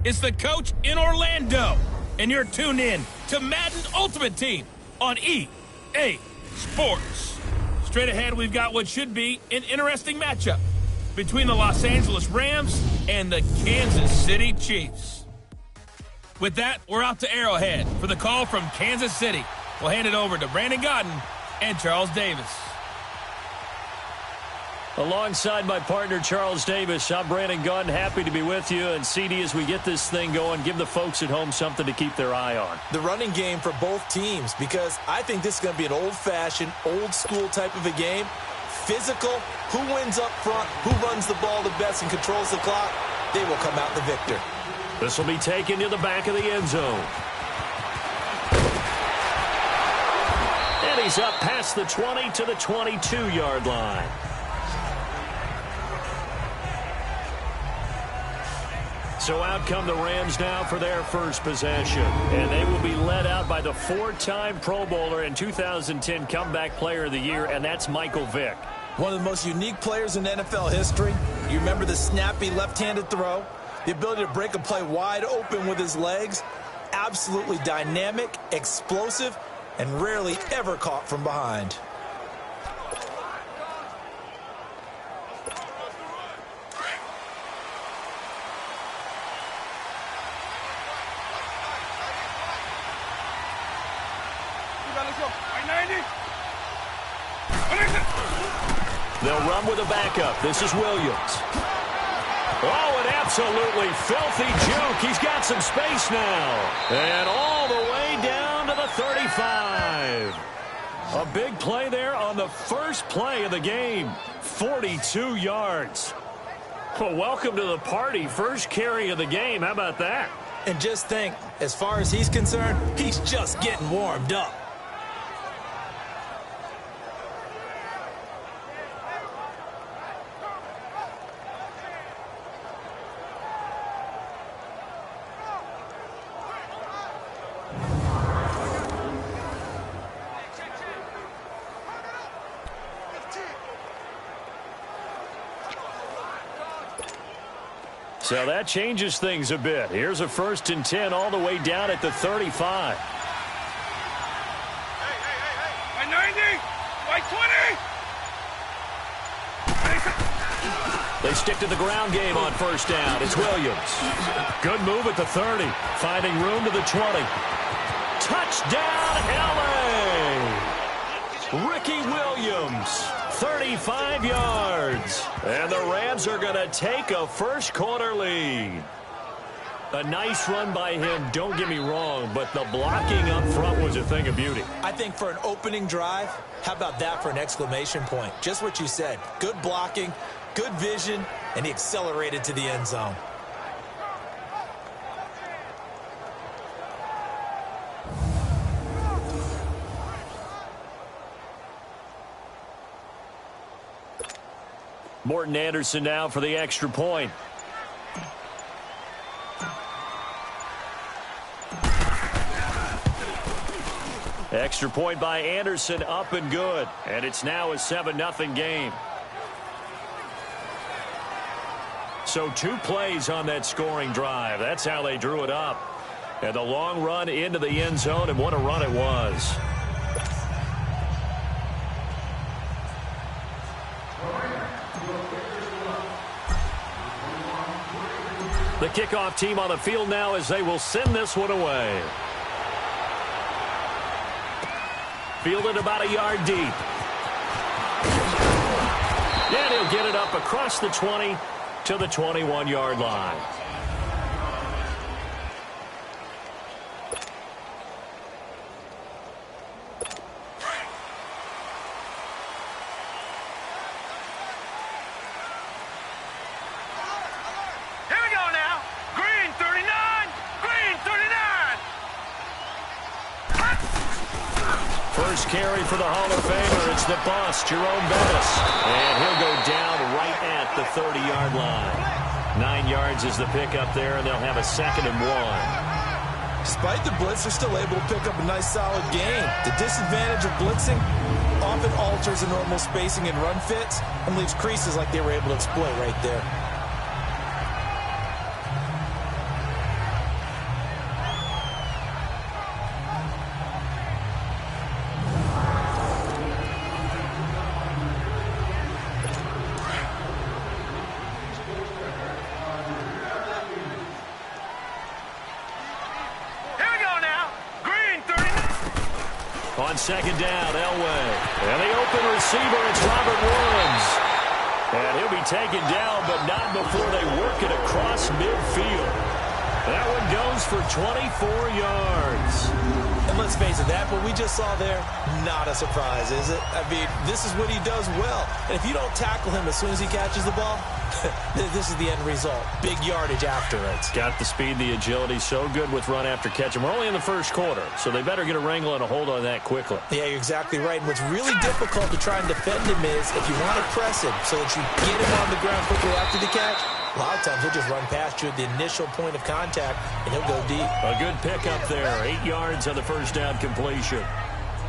is the coach in Orlando, and you're tuned in to Madden Ultimate Team on EA Sports. Straight ahead, we've got what should be an interesting matchup between the Los Angeles Rams and the Kansas City Chiefs. With that, we're out to Arrowhead for the call from Kansas City. We'll hand it over to Brandon Godden and Charles Davis. Alongside my partner, Charles Davis, I'm Brandon Gunn, happy to be with you. And CD, as we get this thing going, give the folks at home something to keep their eye on. The running game for both teams, because I think this is going to be an old-fashioned, old-school type of a game. Physical, who wins up front, who runs the ball the best and controls the clock, they will come out the victor. This will be taken to the back of the end zone. And he's up past the 20 to the 22-yard line. So out come the Rams now for their first possession. And they will be led out by the four-time Pro Bowler and 2010 Comeback Player of the Year, and that's Michael Vick. One of the most unique players in NFL history. You remember the snappy left-handed throw, the ability to break a play wide open with his legs. Absolutely dynamic, explosive, and rarely ever caught from behind. They'll run with a backup. This is Williams. Oh, an absolutely filthy juke. He's got some space now. And all the way down to the 35. A big play there on the first play of the game. 42 yards. Well, welcome to the party. First carry of the game. How about that? And just think, as far as he's concerned, he's just getting warmed up. So that changes things a bit. Here's a 1st and 10 all the way down at the 35. By 90! By 20! They stick to the ground game on first down. It's Williams. Good move at the 30. Finding room to the 20. Touchdown, L.A. Ricky Williams. 35 yards. And the Rams are going to take a first-quarter lead. A nice run by him, don't get me wrong, but the blocking up front was a thing of beauty. I think for an opening drive, how about that for an exclamation point? Just what you said. Good blocking, good vision, and he accelerated to the end zone. Morton Anderson now for the extra point. Extra point by Anderson, up and good. And it's now a 7-0 game. So 2 plays on that scoring drive. That's how they drew it up. And the long run into the end zone, and what a run it was. The kickoff team on the field now as they will send this one away. Fielded about a yard deep. And he'll get it up across the 20 to the 21-yard line. First carry for the Hall of Famer. It's the boss, Jerome Bettis. And he'll go down right at the 30-yard line. 9 yards is the pickup there, and they'll have a 2nd and 1. Despite the blitz, they're still able to pick up a nice, solid gain. The disadvantage of blitzing often alters the normal spacing and run fits and leaves creases like they were able to exploit right there. On second down, Elway. And the open receiver, it's Robert Woods. And he'll be taken down, but not before they work it across midfield. That one goes for 24 yards. And let's face it, that what we just saw there, not a surprise, is it? I mean, this is what he does well. And if you don't tackle him as soon as he catches the ball, this is the end result. Big yardage after it. Got the speed, the agility, so good with run after catch. And we're only in the first quarter, so they better get a wrangle and a hold on that quickly. Yeah, you're exactly right. And what's really difficult to try and defend him is if you want to press him so that you get him on the ground quickly after the catch, a lot of times he'll just run past you at the initial point of contact, and he'll go deep. A good pickup there. 8 yards on the first down completion.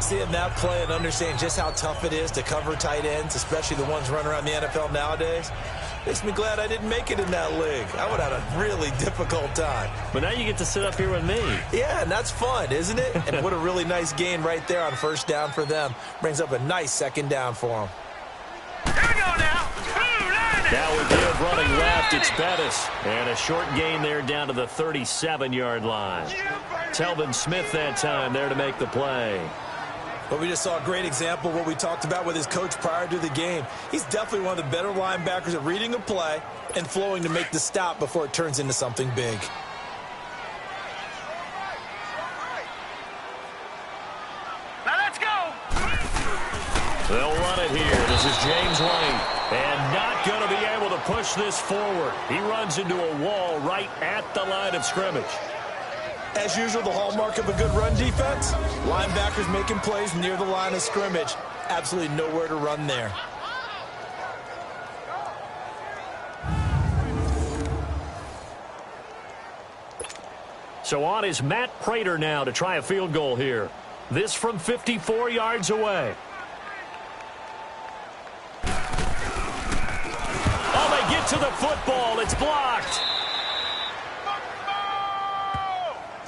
Seeing that play and understanding just how tough it is to cover tight ends, especially the ones running around the NFL nowadays, makes me glad I didn't make it in that league. I would have had a really difficult time. But now you get to sit up here with me. Yeah, and that's fun, isn't it? And what a really nice gain right there on first down for them. Brings up a nice second down for them. Here we go now. Now we give running left, it's Bettis. And a short gain there down to the 37-yard line. Telvin Smith that time there to make the play. But we just saw a great example of what we talked about with his coach prior to the game. He's definitely one of the better linebackers at reading a play and flowing to make the stop before it turns into something big. Now let's go. They'll run it here. This is James White. And not going to be able to push this forward. He runs into a wall right at the line of scrimmage. As usual, the hallmark of a good run defense, linebackers making plays near the line of scrimmage. Absolutely nowhere to run there. So on is Matt Prater now to try a field goal here. This from 54 yards away. Oh, they get to the football. It's blocked.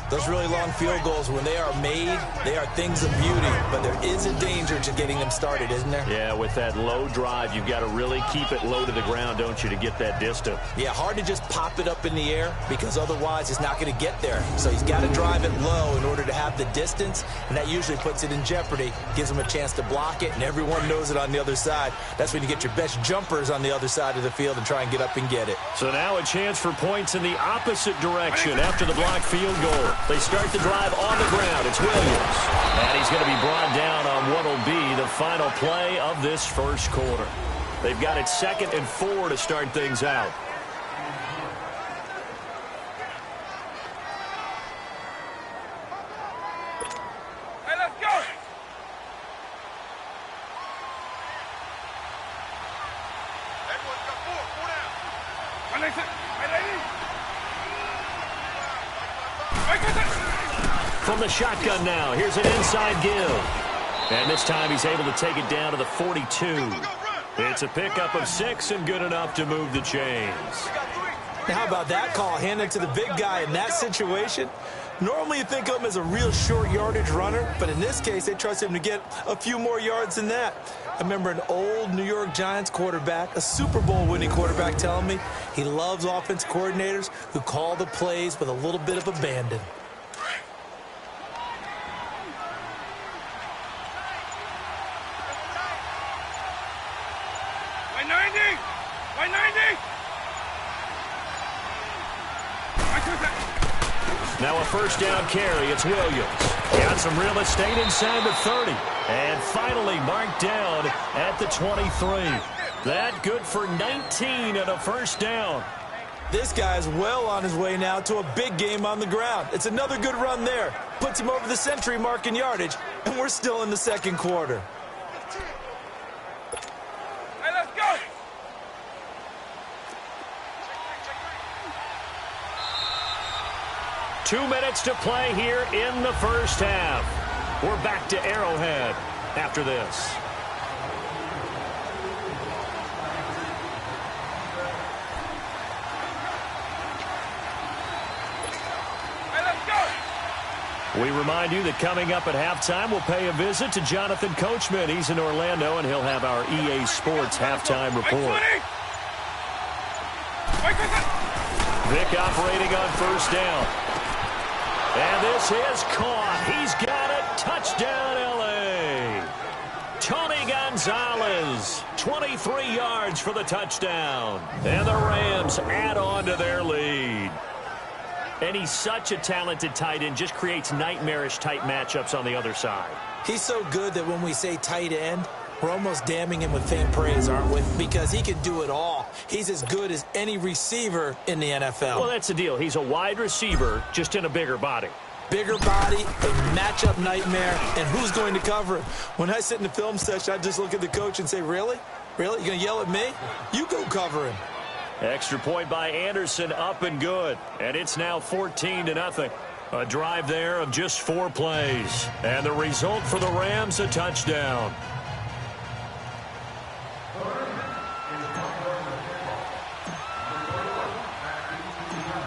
Those really long field goals, when they are made, they are things of beauty. But there is a danger to getting them started, isn't there? Yeah, with that low drive, you've got to really keep it low to the ground, don't you, to get that distance. Yeah, hard to just pop it up in the air because otherwise it's not going to get there. So he's got to drive it low in order to have the distance, and that usually puts it in jeopardy, gives him a chance to block it, and everyone knows it on the other side. That's when you get your best jumpers on the other side of the field and try and get up and get it. So now a chance for points in the opposite direction after the blocked field goal. They start the drive on the ground. It's Williams. And he's going to be brought down on what will be the final play of this first quarter. They've got it 2nd and 4 to start things out. Hey, let's go. Everyone's got four down. One next. Hey, ladies. From the shotgun now, here's an inside give. And this time he's able to take it down to the 42. It's a pickup of 6 and good enough to move the chains. Now, how about that call? Hand it to the big guy in that situation. Normally you think of him as a real short yardage runner, but in this case they trust him to get a few more yards than that. I remember an old New York Giants quarterback, a Super Bowl winning quarterback, telling me he loves offense coordinators who call the plays with a little bit of abandon. By 90. By 90. Now a first down carry. It's Williams. Got some real estate inside the 30. And finally marked down at the 23. That good for 19 and a first down. This guy's well on his way now to a big game on the ground. It's another good run there. Puts him over the century mark in yardage, and we're still in the second quarter. Hey, let's go. 2 minutes to play here in the first half. We're back to Arrowhead after this. We remind you that coming up at halftime, we'll pay a visit to Jonathan Coachman. He's in Orlando, and he'll have our EA Sports halftime report. Vic operating on first down. And this is caught. He's got it. Touchdown, L.A. Gonzalez, 23 yards for the touchdown. And the Rams add on to their lead. And he's such a talented tight end, just creates nightmarish-type matchups on the other side. He's so good that when we say tight end, we're almost damning him with faint praise, aren't we? Because he can do it all. He's as good as any receiver in the NFL. Well, that's the deal. He's a wide receiver, just in a bigger body. Bigger body, a matchup nightmare, and who's going to cover him? When I sit in the film session, I just look at the coach and say, really? Really? You're going to yell at me? You go cover him. Extra point by Anderson, up and good. And it's now 14-0. A drive there of just 4 plays. And the result for the Rams, a touchdown.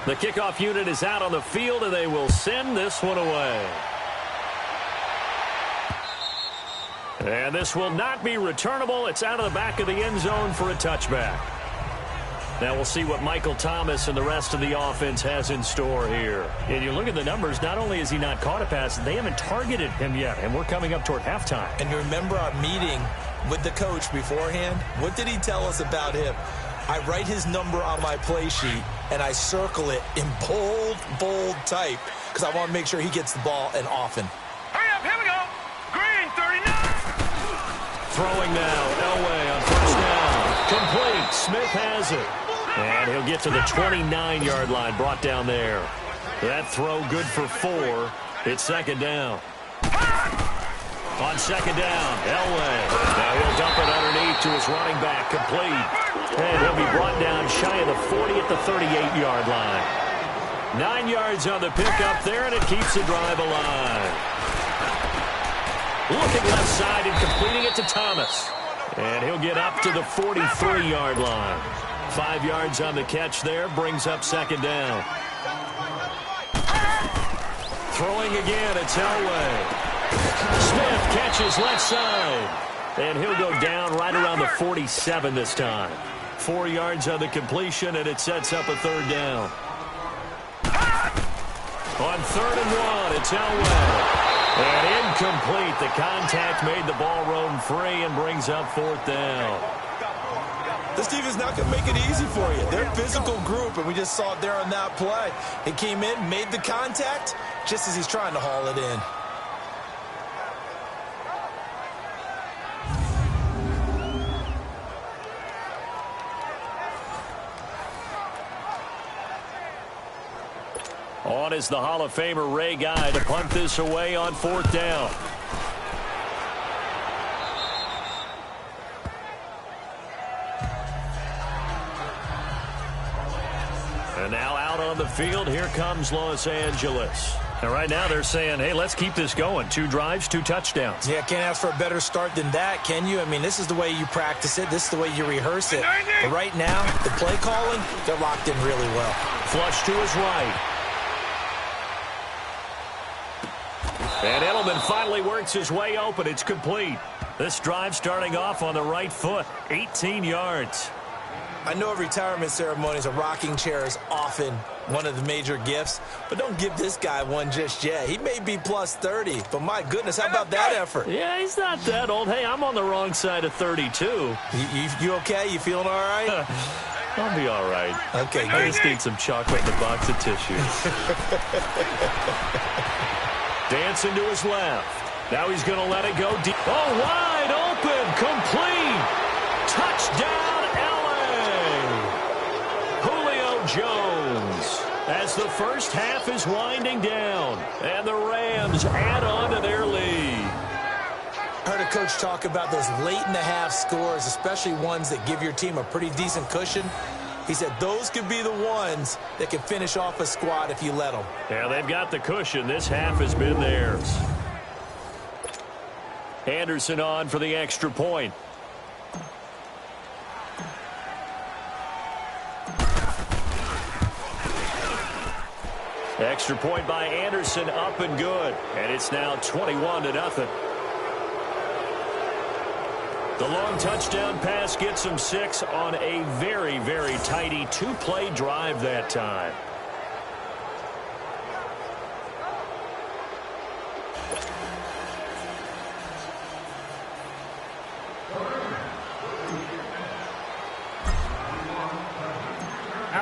The kickoff unit is out on the field, and they will send this one away. And this will not be returnable. It's out of the back of the end zone for a touchback. Now we'll see what Michael Thomas and the rest of the offense has in store here. And you look at the numbers, not only has he not caught a pass, they haven't targeted him yet, and we're coming up toward halftime. And you remember our meeting with the coach beforehand? What did he tell us about him? I write his number on my play sheet, and I circle it in bold type because I want to make sure he gets the ball and often. Hurry up, here we go. Green, 39. Throwing now, Elway on first down. Complete. Smith has it. And he'll get to the 29-yard line, brought down there. That throw good for 4. It's second down. On second down, Elway. Now he'll dump it underneath to his running back, complete. And he'll be brought down shy of the 40 at the 38-yard line. 9 yards on the pickup there, and it keeps the drive alive. Looking left side and completing it to Thomas. And he'll get up to the 43-yard line. 5 yards on the catch there, brings up second down. Throwing again, it's Elway. Smith catches left side. And he'll go down right around the 47 this time. 4 yards on the completion, and it sets up a third down. On 3rd and 1, it's Elway. And incomplete. The contact made the ball roam free and brings up 4th down. This defense is not going to make it easy for you. They're a physical group, and we just saw it there on that play. He came in, made the contact, just as he's trying to haul it in. On is the Hall of Famer Ray Guy to punt this away on 4th down. And now out on the field, here comes Los Angeles. And right now they're saying, hey, let's keep this going. 2 drives, 2 touchdowns. Yeah, can't ask for a better start than that, can you? I mean, this is the way you practice it. This is the way you rehearse it. But right now, the play calling, they're locked in really well. Flush to his right. And Edelman finally works his way open. It's complete. This drive starting off on the right foot. 18 yards. I know at retirement ceremonies, a rocking chair is often one of the major gifts, but don't give this guy one just yet. He may be plus 30, but my goodness, how about that effort? Yeah, he's not that old. Hey, I'm on the wrong side of 32. You okay? You feeling all right? I'll be all right. Okay, I good. just need some chocolate and a box of tissues. Dancing to his left. Now he's going to let it go deep. Oh, wide open. Complete. Touchdown, LA. Julio Jones. As the first half is winding down. And the Rams add on to their lead. Heard a coach talk about those late-in-the-half scores, especially ones that give your team a pretty decent cushion. He said those could be the ones that can finish off a squad if you let them. Yeah, they've got the cushion. This half has been theirs. Anderson on for the extra point. Extra point by Anderson, up and good. And it's now 21-0. The long touchdown pass gets him 6 on a very, very tidy 2-play drive that time.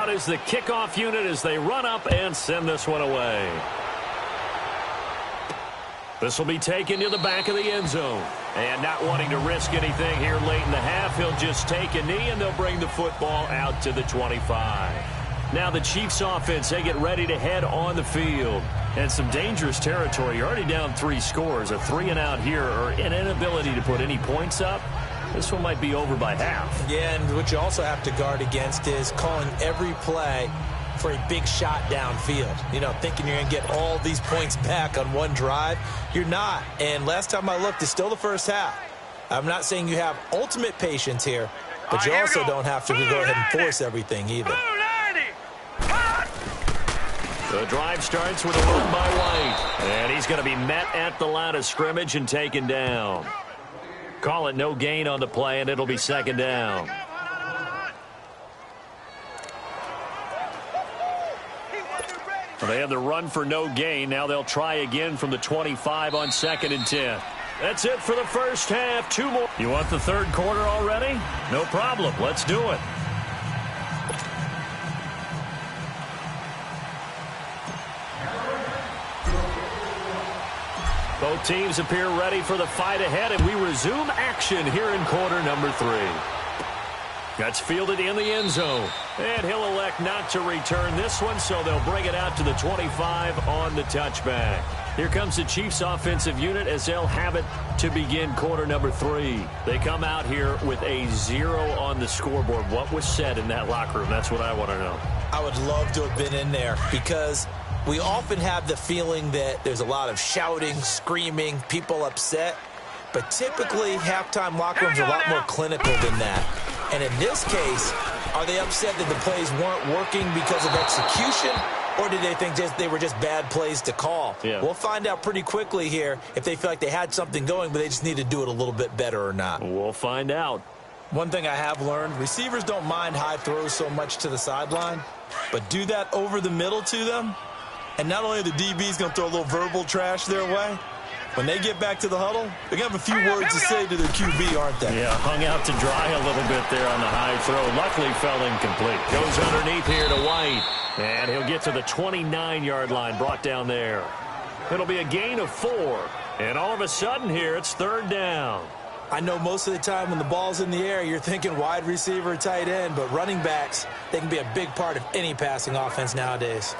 out is the kickoff unit as they run up and send this one away. This will be taken to the back of the end zone. And not wanting to risk anything here late in the half, he'll just take a knee, and they'll bring the football out to the 25. Now the Chiefs offense, they get ready to head on the field. And some dangerous territory. You're already down 3 scores. A 3-and-out here, or an inability to put any points up. This one might be over by half. Yeah, and what you also have to guard against is calling every play for a big shot downfield. You know, thinking you're going to get all these points back on one drive. You're not. And last time I looked, it's still the first half. I'm not saying you have ultimate patience here, but you also don't have to go ahead and force everything either. The drive starts with a run by White. And he's going to be met at the line of scrimmage and taken down. Call it no gain on the play, and it'll be second down. Well, they have the run for no gain. Now they'll try again from the 25 on 2nd and 10. That's it for the first half. 2 more. You want the third quarter already? No problem. Let's do it. Both teams appear ready for the fight ahead, and we resume action here in quarter number 3. That's fielded in the end zone. And he'll elect not to return this one, so they'll bring it out to the 25 on the touchback. Here comes the Chiefs offensive unit as they'll have it to begin quarter number 3. They come out here with a 0 on the scoreboard. What was said in that locker room? That's what I want to know. I would love to have been in there because we often have the feeling that there's a lot of shouting, screaming, people upset. But typically, halftime locker rooms are a lot more clinical than that. And in this case, are they upset that the plays weren't working because of execution? Or did they think they were just bad plays to call? Yeah. We'll find out pretty quickly here if they feel like they had something going, but they just need to do it a little bit better or not. We'll find out. One thing I have learned, receivers don't mind high throws so much to the sideline, but do that over the middle to them, and not only are the DBs going to throw a little verbal trash their way, when they get back to the huddle, they're going to have a few words to say to their QB, aren't they? Yeah, hung out to dry a little bit there on the high throw. Luckily fell incomplete. Goes underneath here to White. And he'll get to the 29-yard line, brought down there. It'll be a gain of 4. And all of a sudden here, it's third down. I know most of the time when the ball's in the air, you're thinking wide receiver, tight end, but running backs, they can be a big part of any passing offense nowadays.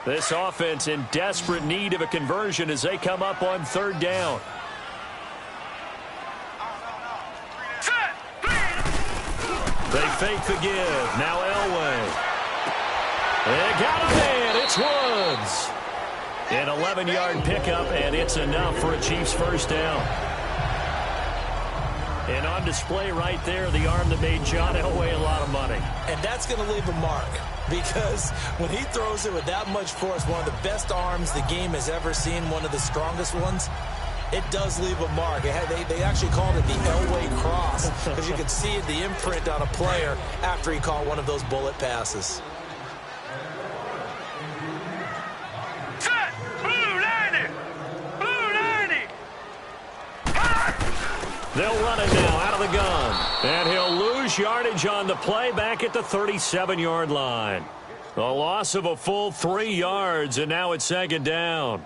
This offense in desperate need of a conversion as they come up on third down. They fake the give. Now Elway. They got a man. It's Woods. An 11-yard pickup, and it's enough for a Chiefs first down. And on display right there, the arm that made John Elway a lot of money. And that's going to leave a mark because when he throws it with that much force, one of the best arms the game has ever seen, one of the strongest ones, it does leave a mark. They actually called it the Elway cross because you could see the imprint on a player after he caught one of those bullet passes. They'll run it now out of the gun. And he'll lose yardage on the play back at the 37-yard line. A loss of a full 3 yards, and now it's second down.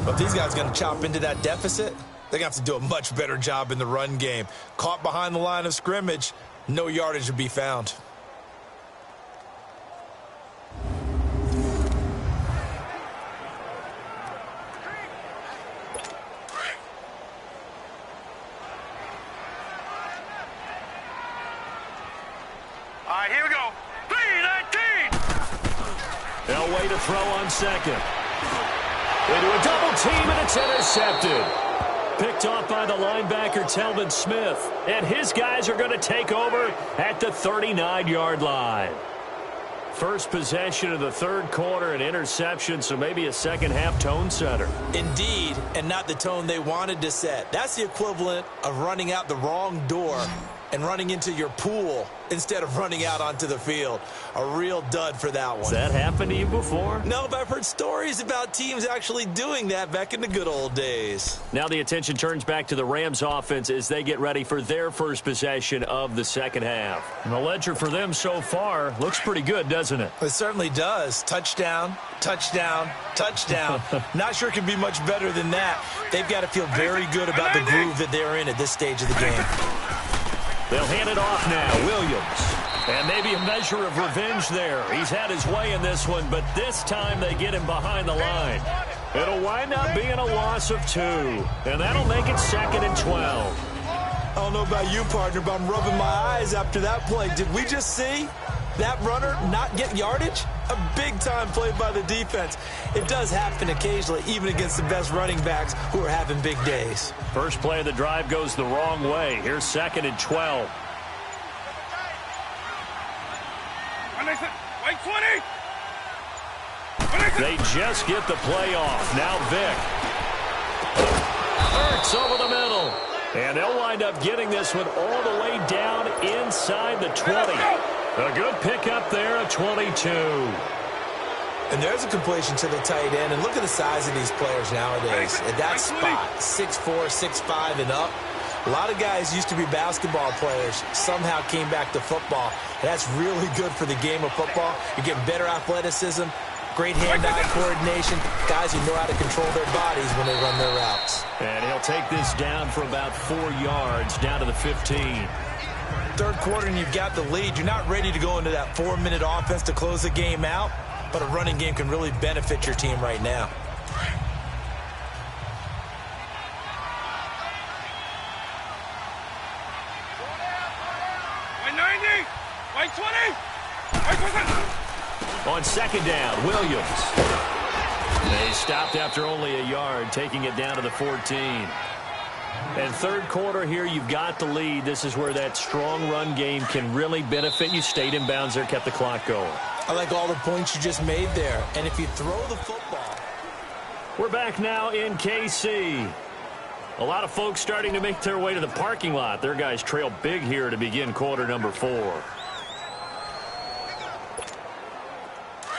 But if these guys are going to chop into that deficit, they're going to have to do a much better job in the run game. Caught behind the line of scrimmage, no yardage to be found. All right, here we go. 3-19. Elway to throw on second. Into a double team, and it's intercepted. Picked off by the linebacker, Telvin Smith. And his guys are going to take over at the 39-yard line. First possession of the third quarter, an interception, so maybe a second-half tone setter. Indeed, and not the tone they wanted to set. That's the equivalent of running out the wrong door and running into your pool instead of running out onto the field. A real dud for that one. Has that happened to you before? No, but I've heard stories about teams actually doing that back in the good old days. Now the attention turns back to the Rams offense as they get ready for their first possession of the second half. And the ledger for them so far looks pretty good, doesn't it? It certainly does. Touchdown, touchdown, touchdown. Not sure it can be much better than that. They've got to feel very good about the groove that they're in at this stage of the game. They'll hand it off now. Williams. And maybe a measure of revenge there. He's had his way in this one, but this time they get him behind the line. It'll wind up being a loss of 2. And that'll make it 2nd and 12. I don't know about you, partner, but I'm rubbing my eyes after that play. Did we just see that runner not get yardage? A big-time play by the defense. It does happen occasionally, even against the best running backs who are having big days. First play of the drive goes the wrong way. Here's 2nd and 12. Wait, 20. They just get the play off. Now Vick. Hurts over the middle. And they'll wind up getting this one all the way down inside the 20. A good pickup there at 22. And there's a completion to the tight end. And look at the size of these players nowadays. At that spot, 6'4", 6'5", and up. A lot of guys used to be basketball players, somehow came back to football. And that's really good for the game of football. You're getting better athleticism, great hand-eye coordination, guys who know how to control their bodies when they run their routes. And he'll take this down for about 4 yards, down to the 15. Third quarter and you've got the lead. You're not ready to go into that 4-minute offense to close the game out, but a running game can really benefit your team right now. Wait, 90. Wait, 20. Wait, 20. On second down, Williams. They stopped after only a yard, taking it down to the 14. And third quarter here, you've got the lead. This is where that strong run game can really benefit you. Stayed in bounds there, kept the clock going. I like all the points you just made there. And if you throw the football. We're back now in KC. A lot of folks starting to make their way to the parking lot. Their guys trail big here to begin quarter number 4.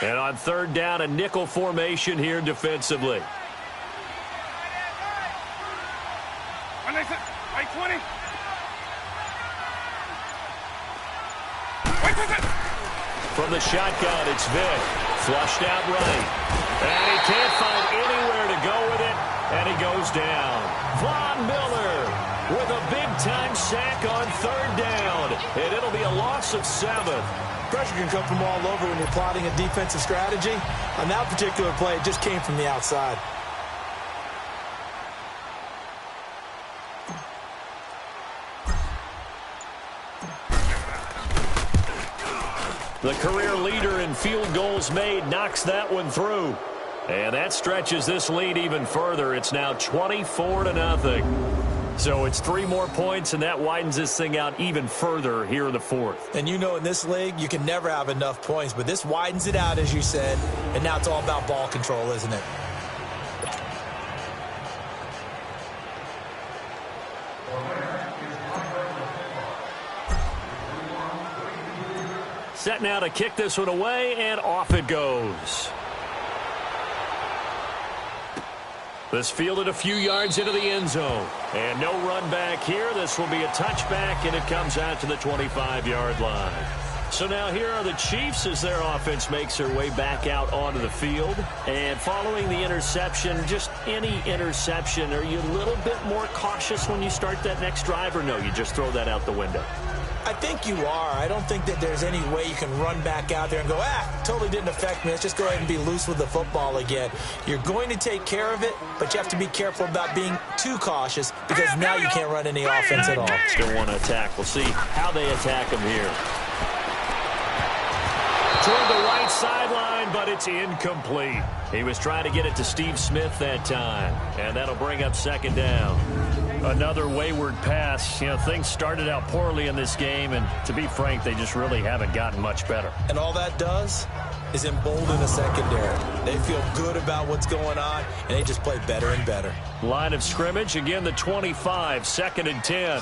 And on third down, a nickel formation here defensively. Wait, 20. From the shotgun, it's Vick. Flushed out right. And he can't find anywhere to go with it. And he goes down. Von Miller with a big-time sack on third down. And it'll be a loss of 7. Pressure can come from all over when you're plotting a defensive strategy. On that particular play, it just came from the outside. The career leader in field goals made knocks that one through. And that stretches this lead even further. It's now 24-0. So it's 3 more points, and that widens this thing out even further here in the fourth. And you know in this league, you can never have enough points, but this widens it out, as you said, and now it's all about ball control, isn't it? Set now to kick this one away, and off it goes. This fielded a few yards into the end zone. And no run back here. This will be a touchback, and it comes out to the 25-yard line. So now here are the Chiefs as their offense makes their way back out onto the field. And following the interception, just any interception, are you a little bit more cautious when you start that next drive, or no, you just throw that out the window? I think you are. I don't think that there's any way you can run back out there and go, totally didn't affect me. Let's just go ahead and be loose with the football again. You're going to take care of it, but you have to be careful about being too cautious because now you can't run any offense at all. Still want to attack. We'll see how they attack him here. Toward the right sideline, but it's incomplete. He was trying to get it to Steve Smith that time, and that'll bring up second down. Another wayward pass. You know, things started out poorly in this game, and to be frank, they just really haven't gotten much better. And all that does is embolden the secondary. They feel good about what's going on, and they just play better and better. Line of scrimmage, again the 25, 2nd and 10.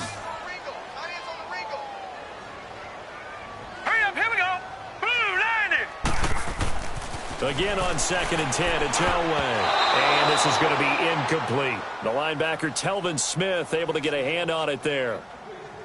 Again on 2nd and 10, it's Elway. And this is going to be incomplete. The linebacker, Telvin Smith, able to get a hand on it there.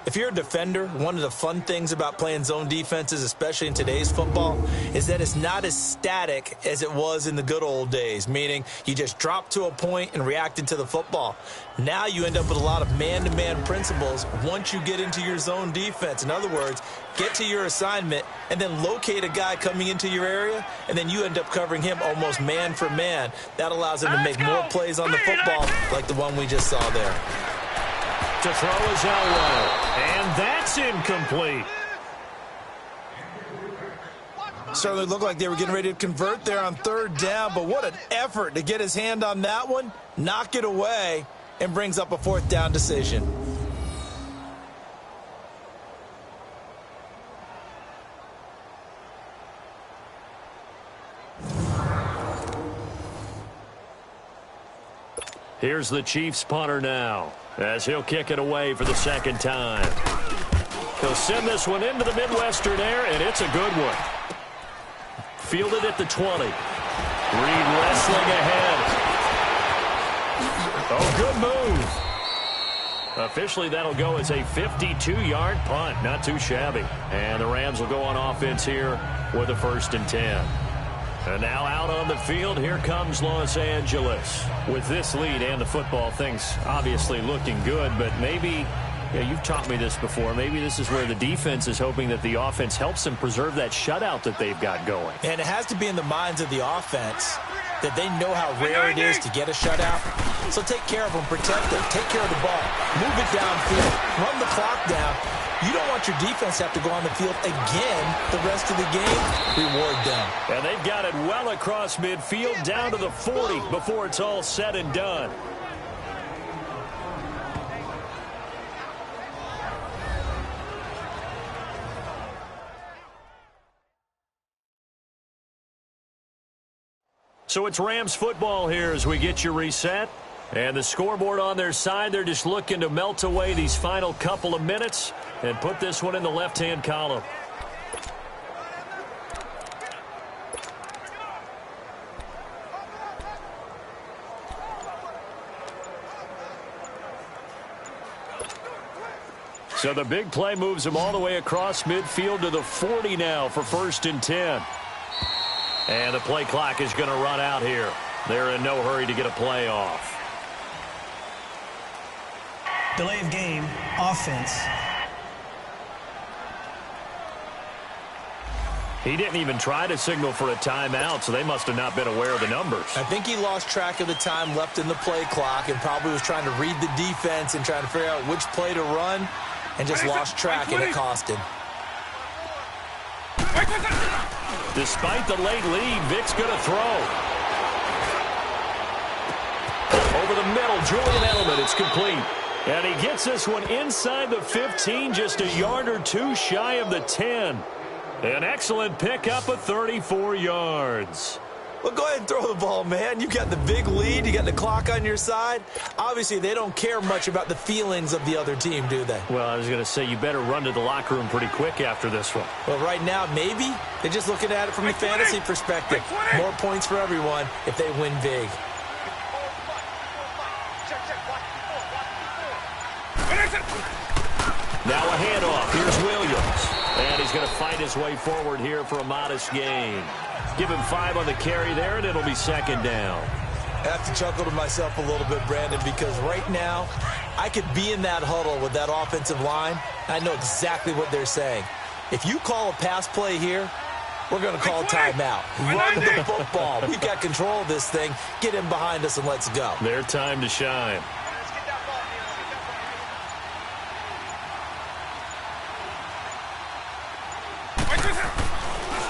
If you're a defender, one of the fun things about playing zone defenses, especially in today's football, is that it's not as static as it was in the good old days, meaning you just drop to a point and reacted to the football. Now you end up with a lot of man-to-man principles once you get into your zone defense. In other words, get to your assignment and then locate a guy coming into your area, and then you end up covering him almost man for man. That allows him to make more plays on the football like the one we just saw there. To throw is Elway, and that's incomplete. Certainly looked like they were getting ready to convert there on 3rd down, but what an effort to get his hand on that one, knock it away, and brings up a 4th down decision. Here's the Chiefs punter now, as he'll kick it away for the 2nd time. He'll send this one into the Midwestern air, and it's a good one. Fielded at the 20. Reed wrestling ahead. Oh, good move. Officially, that'll go as a 52-yard punt. Not too shabby. And the Rams will go on offense here with a 1st and 10. And now out on the field, here comes Los Angeles. With this lead and the football, things obviously looking good, but maybe, you've taught me this before, maybe this is where the defense is hoping that the offense helps them preserve that shutout that they've got going. And it has to be in the minds of the offense that they know how rare it is to get a shutout. So take care of them, protect them, take care of the ball, move it downfield, run the clock down. You don't want your defense to have to go on the field again the rest of the game. Reward them. And they've got it well across midfield down to the 40 before it's all said and done. So it's Rams football here as we get you reset. And the scoreboard on their side, they're just looking to melt away these final couple of minutes and put this one in the left-hand column. So the big play moves them all the way across midfield to the 40 now for 1st and 10. And the play clock is going to run out here. They're in no hurry to get a play off. Delay of game, offense. He didn't even try to signal for a timeout, so they must have not been aware of the numbers. I think he lost track of the time left in the play clock and probably was trying to read the defense and trying to figure out which play to run and just lost track, and it cost him. Despite the late lead, Vic's going to throw. Over the middle, Julian Edelman, it's complete. And he gets this one inside the 15, just a yard or two shy of the 10. An excellent pickup of 34 yards. Well, go ahead and throw the ball, man. You got the big lead. You got the clock on your side. Obviously, they don't care much about the feelings of the other team, do they? Well, I was going to say, you better run to the locker room pretty quick after this one. Well, right now, maybe. They're just looking at it from the fantasy perspective. More points for everyone if they win big. Now a handoff. Here's Williams. And he's going to fight his way forward here for a modest gain. Give him 5 on the carry there, and it'll be 2nd down. I have to chuckle to myself a little bit, Brandon, because right now I could be in that huddle with that offensive line. I know exactly what they're saying. If you call a pass play here, we're going to call a timeout. Run the football. We've got control of this thing. Get him behind us and let's go. Their time to shine.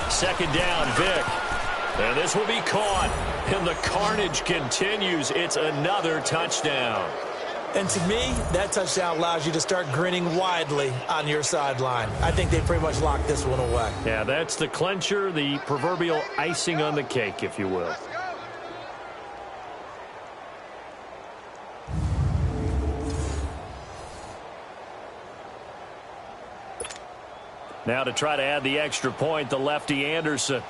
Second down, Vic. And this will be caught. And the carnage continues. It's another touchdown. And to me, that touchdown allows you to start grinning widely on your sideline. I think they pretty much locked this one away. Yeah, that's the clincher, the proverbial icing on the cake, if you will. Now to try to add the extra point, the lefty Anderson.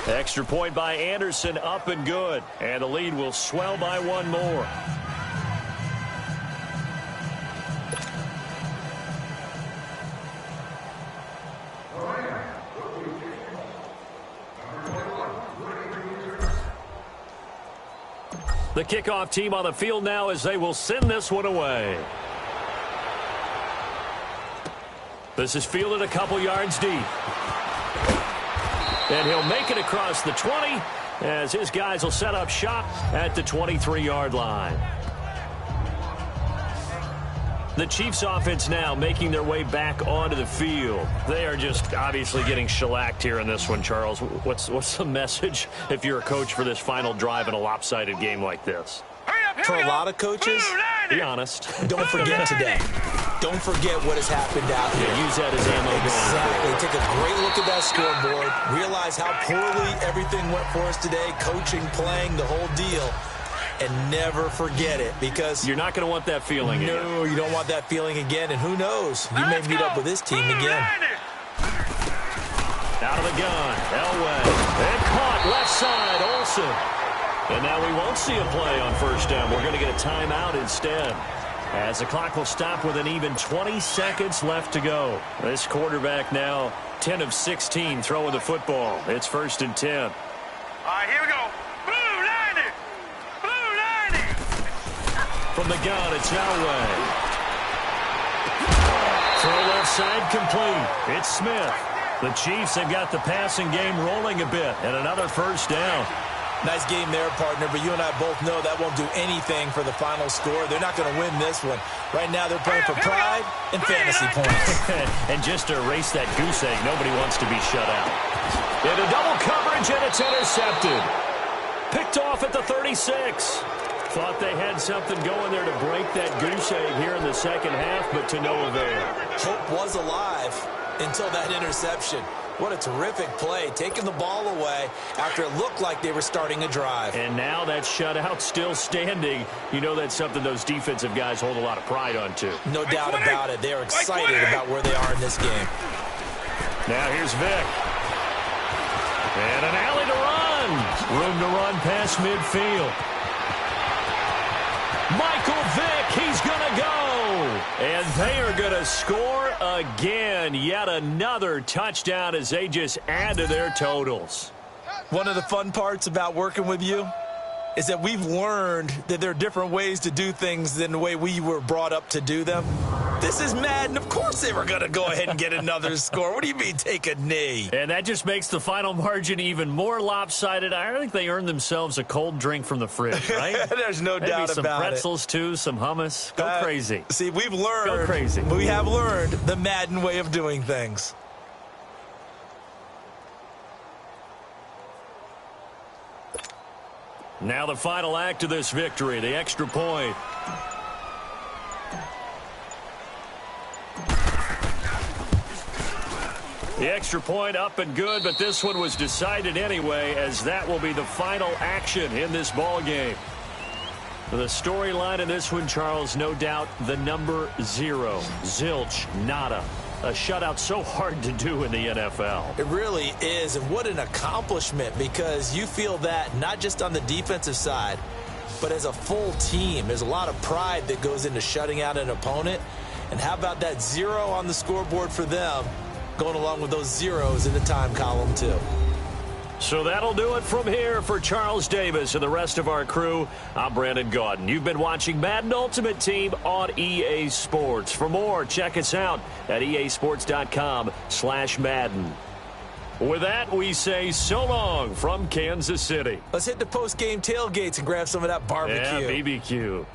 Extra point by Anderson, up and good. And the lead will swell by one more. The kickoff team on the field now as they will send this one away. This is fielded a couple yards deep. And he'll make it across the 20 as his guys will set up shop at the 23-yard line. The Chiefs offense now making their way back onto the field. They are just obviously getting shellacked here in this one, Charles. What's the message if you're a coach for this final drive in a lopsided game like this? For a lot of coaches, be honest. Don't forget today. Don't forget what has happened out here. Yeah, use that as ammo. Exactly. Take a great look at that scoreboard. Realize how poorly everything went for us today. Coaching, playing, the whole deal. And never forget it, because you're not going to want that feeling again. No, you don't want that feeling again. And who knows? You may meet up with this team again. Out of the gun, Elway. And caught left side, Olsen. And now we won't see a play on first down. We're going to get a timeout instead, as the clock will stop with an even 20 seconds left to go. This quarterback now 10 of 16 throwing the football. It's 1st and 10. All right, here we go. Blue 90. Blue 90. From the gun, it's Elway. Throw left side complete. It's Smith. The Chiefs have got the passing game rolling a bit, and another first down. Nice game there, partner, but you and I both know that won't do anything for the final score. They're not going to win this one. Right now, they're playing for pride and fantasy points. And just to erase that goose egg, nobody wants to be shut out. Into double coverage, and it's intercepted. Picked off at the 36. Thought they had something going there to break that goose egg here in the second half, but to no avail. Hope was alive until that interception. What a terrific play, taking the ball away after it looked like they were starting a drive. And now that shutout still standing. You know that's something those defensive guys hold a lot of pride on, too. No doubt about it. They are excited about where they are in this game. Now here's Vick. And an alley to run. Room to run past midfield. Michael Vick, he's going to go. And they are going to score again. Yet another touchdown as they just add to their totals. One of the fun parts about working with you is that we've learned that there are different ways to do things than the way we were brought up to do them. This is Madden. Of course they were going to go ahead and get another score. What do you mean take a knee? And that just makes the final margin even more lopsided. I think they earned themselves a cold drink from the fridge, right? There's no doubt about it. Maybe some pretzels, too, some hummus. Go crazy. See, we've learned. Go crazy. We have learned the Madden way of doing things. Now the final act of this victory, the extra point. The extra point up and good, but this one was decided anyway, as that will be the final action in this ball game. The storyline in this one, Charles, no doubt the number 0. Zilch, nada. A shutout so hard to do in the NFL. It really is, and what an accomplishment, because you feel that not just on the defensive side, but as a full team. There's a lot of pride that goes into shutting out an opponent, and how about that 0 on the scoreboard for them, going along with those zeros in the time column too. So that'll do it from here for Charles Davis and the rest of our crew. I'm Brandon Gaudin. You've been watching Madden Ultimate Team on EA Sports. For more, check us out at easports.com/Madden. With that, we say so long from Kansas City. Let's hit the post-game tailgates and grab some of that barbecue. Yeah, BBQ.